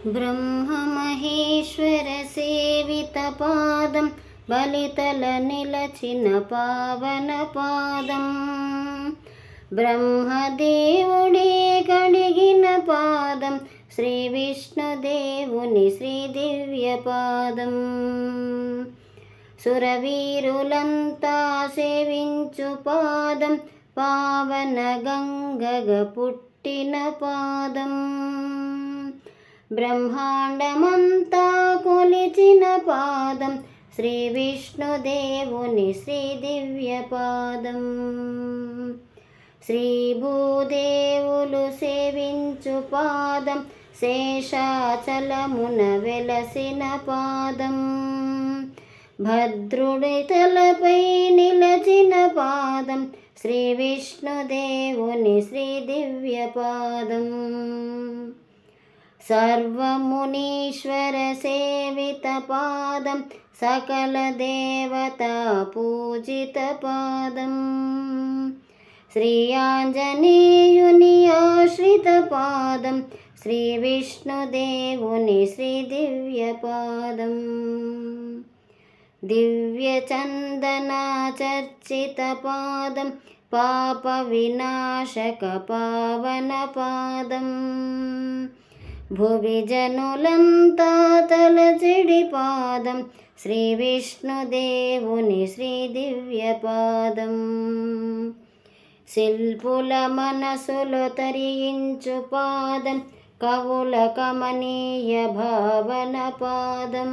బ్రహ్మమహేశ్వర సేవిత పాదం బలితల నిలచిన పావన పాదం. బ్రహ్మదేవుడే కడిగిన పాదం శ్రీ విష్ణుదేవుని శ్రీ దివ్య పాదం. సురవీరులంతా సేవించు పాదం పావన గంగగ పుట్టిన పాదం. బ్రహ్మాండమంతా కొలిచిన పాదం శ్రీ విష్ణుదేవుని శ్రీ దివ్య పాదం. శ్రీ భూదేవులు సేవించు పాదం శేషాచలమున వెలసిన పాదం. భద్రుడి తలపై నిలచిన పాదం శ్రీ విష్ణుదేవుని శ్రీ దివ్య పాదం. సర్వమునీశ్వర సేవిత పాదం సకల దేవతా పూజిత పాదం. శ్రీ ఆంజనేయుని ఆశ్రిత పాదం శ్రీ విష్ణుదేవుని శ్రీ దివ్య పాదం. దివ్య చందన చర్చిత పాదం పాప వినాశక పావన పాదం. భువి జనులంతా తలచిడి పాదం శ్రీ విష్ణుదేవుని శ్రీ దివ్య పాదం. శిల్పుల మనసులు తరించు పాదం కవుల కమనీయ భావన పాదం.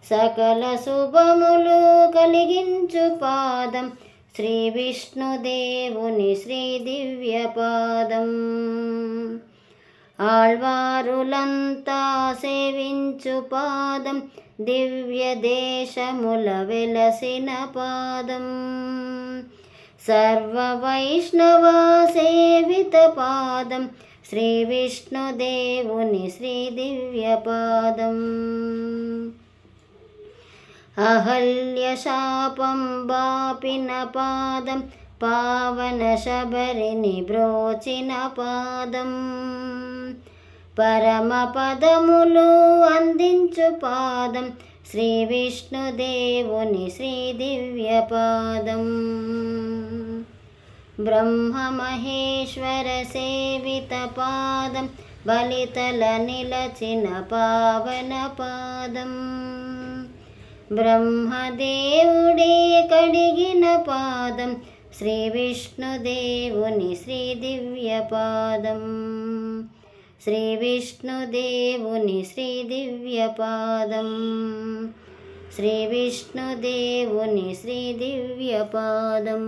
సకల శుభములు కలిగించు పాదం శ్రీ విష్ణుదేవుని శ్రీ దివ్య పాదం. ఆళ్వారులంతా సేవించు పాదం దివ్య దేశముల వెలసిన పాదం. సర్వ వైష్ణవ సేవిత పాదం శ్రీ విష్ణుదేవుని శ్రీ దివ్య పాదం. అహల్య శాపం బాపిన పాదం పావన శబరిని బ్రోచిన పాదం. పరమ పదములు అందించు పాదం శ్రీ విష్ణుదేవుని శ్రీ దివ్య పాదం. బ్రహ్మమహేశ్వర సేవిత పాదం బలితల నిలచిన పావన పాదం. బ్రహ్మదేవుడే కడిగిన పాదం శ్రీ విష్ణుదేవుని శ్రీ దివ్య పాదం. శ్రీ విష్ణుదేవుని శ్రీ దివ్య పాదం. శ్రీ విష్ణుదేవుని శ్రీ దివ్య పాదం.